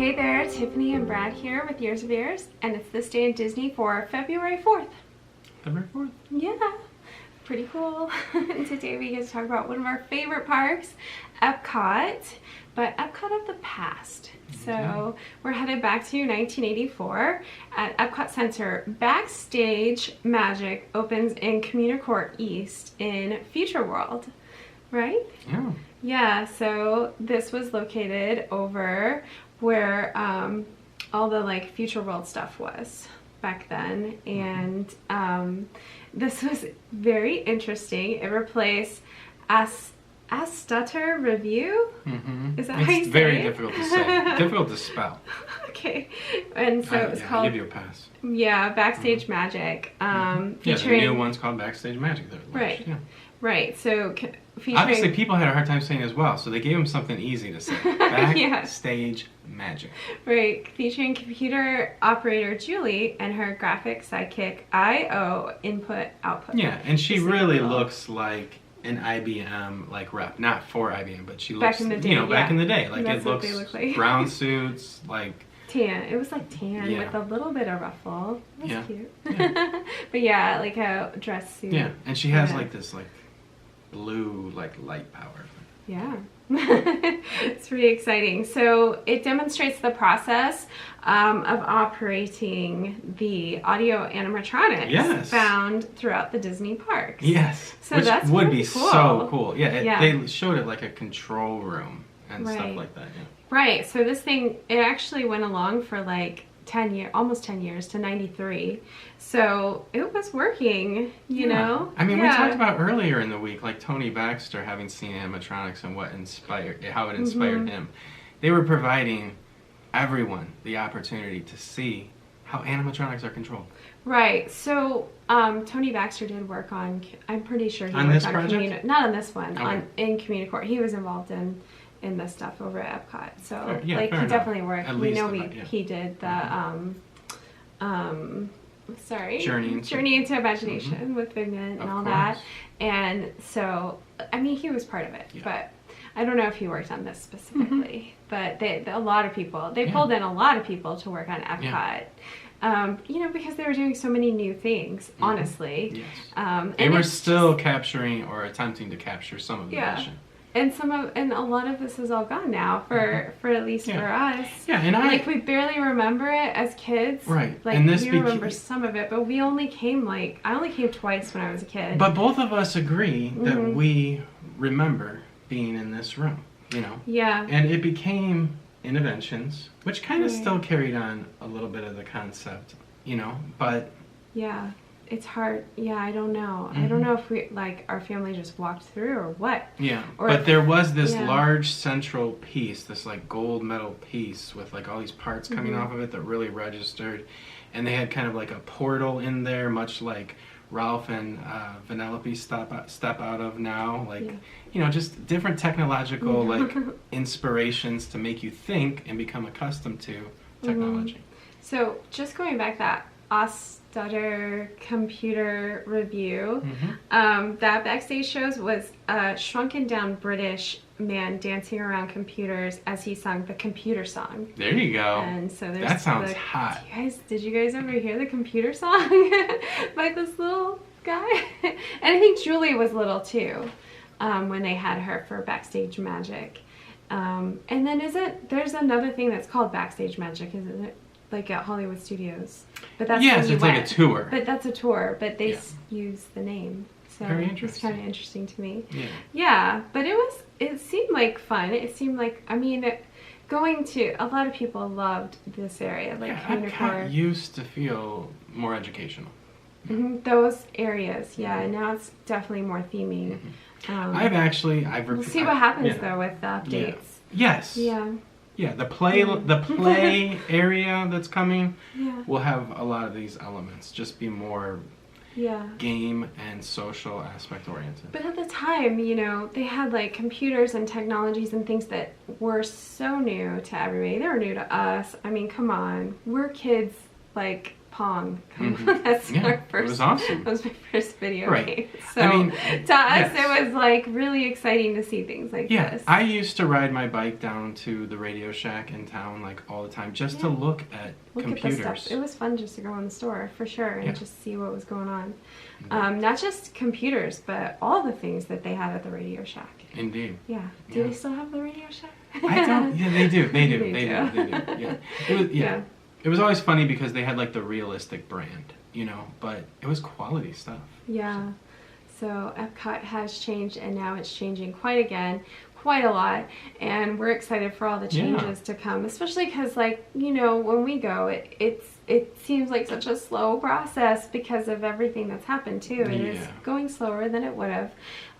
Hey there, Tiffany and Brad here with Years of Ears, and it's This Day in Disney for February 4th. February 4th? Yeah, pretty cool. And today we get to talk about one of our favorite parks, EPCOT, but EPCOT of the past. So we're headed back to 1984 at EPCOT Center. Backstage Magic opens in Communicore East in Future World, right? Yeah. Yeah, so this was located over where all the like Future World stuff was back then, and this was very interesting. It replaced Astuter Revue. Is that how you say it? It's very difficult to say. Difficult to spell. Okay, and so it was called. I'll give you a pass. Yeah, Backstage Magic. Yeah, the new one's called Backstage Magic. Right. Yeah. Right. So featuring... Obviously, people had a hard time saying it as well, so they gave them something easy to say. Backstage Magic. Right. Featuring computer operator Julie and her graphic sidekick I/O input output. Yeah, and she really looks like an IBM rep, not for IBM, but she looks back in the day. Back in the day, like that's it looks look like. brown suits, like tan. It was like tan with a little bit of ruffle. That's cute. Yeah. But yeah, like a dress suit. Yeah, and she has like this blue light power. Yeah. It's pretty exciting. So it demonstrates the process of operating the Audio-Animatronics found throughout the Disney parks. Yes. So which that's would be cool. so cool. Yeah, they showed it like a control room and stuff like that. Yeah. Right. So this thing, it actually went along for like 10 years, almost 10 years to 93. So it was working, you know? I mean, we talked about earlier in the week, like Tony Baxter having seen animatronics and how it inspired him. They were providing everyone the opportunity to see how animatronics are controlled. Right. So Tony Baxter did work on, I'm pretty sure he on worked this on project? Not on this one, Okay. in Communicore. He was involved in the stuff over at EPCOT. So he definitely worked. At we least know he did the Journey into Imagination with Figment and all that. And so I mean he was part of it, but I don't know if he worked on this specifically. But a lot of people, they pulled in a lot of people to work on EPCOT. You know, because they were doing so many new things, honestly. Yes. They were still capturing or attempting to capture some of the vision. And a lot of this is all gone now for at least for us. Yeah, and we barely remember it as kids. Right. Like and this we remember some of it, but I only came twice when I was a kid. But both of us agree that we remember being in this room, you know. Yeah. And it became Interventions, which kind of still carried on a little bit of the concept, you know, but yeah. It's hard. Yeah, I don't know. I don't know if we our family just walked through or what. Yeah, but there was this large central piece, this gold metal piece with all these parts coming off of it that really registered, and they had kind of a portal in there, much like Ralph and Vanellope step out of now, you know, just different technological inspirations to make you think and become accustomed to technology. So just going back that Astuter computer review, that Backstage shows was a shrunken down British man dancing around computers as he sung the computer song. There you go. And so that sounds hot. Did you guys ever hear the computer song by this little guy? And I think Julie was little too when they had her for Backstage Magic. And then there's another thing that's called Backstage Magic, isn't it? Like at Hollywood Studios, but that's it's like a tour. But that's a tour, but they use the name, so it's kind of interesting to me. Yeah, but it seemed like fun. It seemed like going to a lot of people loved this area, Communicore used to feel more educational. Those areas, and now it's definitely more theming. We'll see what happens though with the updates. Yes. Yeah, the play area that's coming will have a lot of these elements. Just be more game and social aspect oriented. But at the time, you know, they had computers and technologies and things that were so new to everybody. They were new to us. I mean, come on, we're kids Pong. Mm-hmm. That's Yeah, our first. it was awesome. That was my first video Right. game. So I mean, to us, yes. it was like really exciting to see things like Yeah, this. I used to ride my bike down to the Radio Shack in town like all the time just to look at computers. At the stuff. It was fun just to go in the store for sure and just see what was going on. Indeed. Not just computers, but all the things that they had at the Radio Shack. Indeed. Yeah. Do they still have the Radio Shack? I don't. Yeah, they do. They do. They They do. do. They do. Yeah. It was. Yeah. It was always funny because they had like the realistic brand, you know, but it was quality stuff. Yeah. So Epcot has changed, and now it's changing quite a lot, and we're excited for all the changes to come, especially because, like, you know, when we go, it seems like such a slow process because of everything that's happened too. It is going slower than it would have.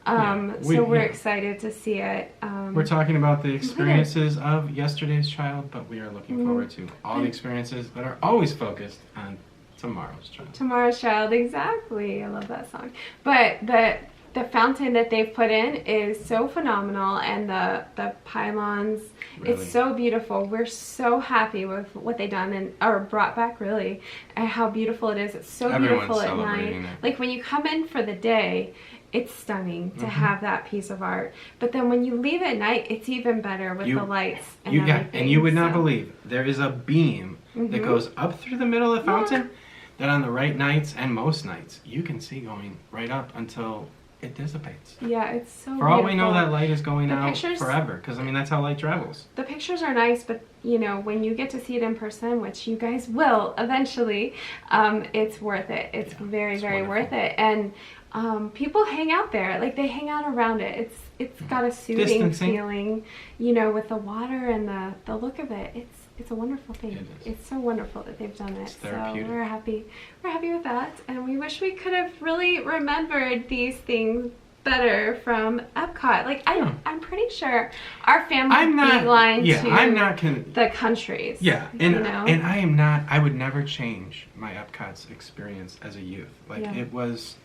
So we're excited to see it. We're talking about the experiences of yesterday's child, but we are looking forward to all the experiences that are always focused on tomorrow's child. Tomorrow's child, exactly. I love that song. But the fountain that they've put in is so phenomenal, and the pylons, it's so beautiful. We're so happy with what they've done or brought back, really, and how beautiful it is. It's so beautiful at night. Like when you come in for the day, it's stunning to have that piece of art. But then when you leave at night, it's even better with the lights and everything. And you would not believe, there is a beam that goes up through the middle of the fountain that on the right nights and most nights, you can see going right up until it dissipates. Yeah, it's so beautiful. For all we know, that light is going out forever, because I mean that's how light travels. The pictures are nice, but you know, when you get to see it in person, which you guys will eventually, it's worth it. It's very worth it. And people hang out there, like they hang out around it. It's got a soothing feeling, you know, with the water and the look of it. It's a wonderful thing. It's so wonderful that they've done it. It's therapeutic. So we're happy with that, and we wish we could have really remembered these things better from Epcot. Like I'm pretty sure our family beeline to the countries. Yeah, and you know? And I am not. I would never change my Epcot's experience as a youth. Like it was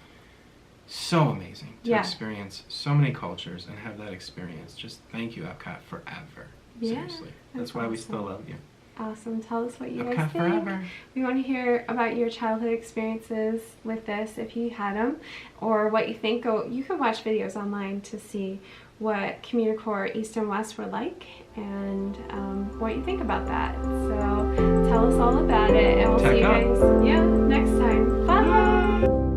so amazing to experience so many cultures and have that experience. Just thank you, Epcot, forever. Seriously, that's why we still love you. Awesome. Tell us what you Epcot guys think. Forever. We want to hear about your childhood experiences with this, if you had them, or what you think. You can watch videos online to see what Communicore East and West were like, and what you think about that. So tell us all about it, and we'll see you guys next time. Bye!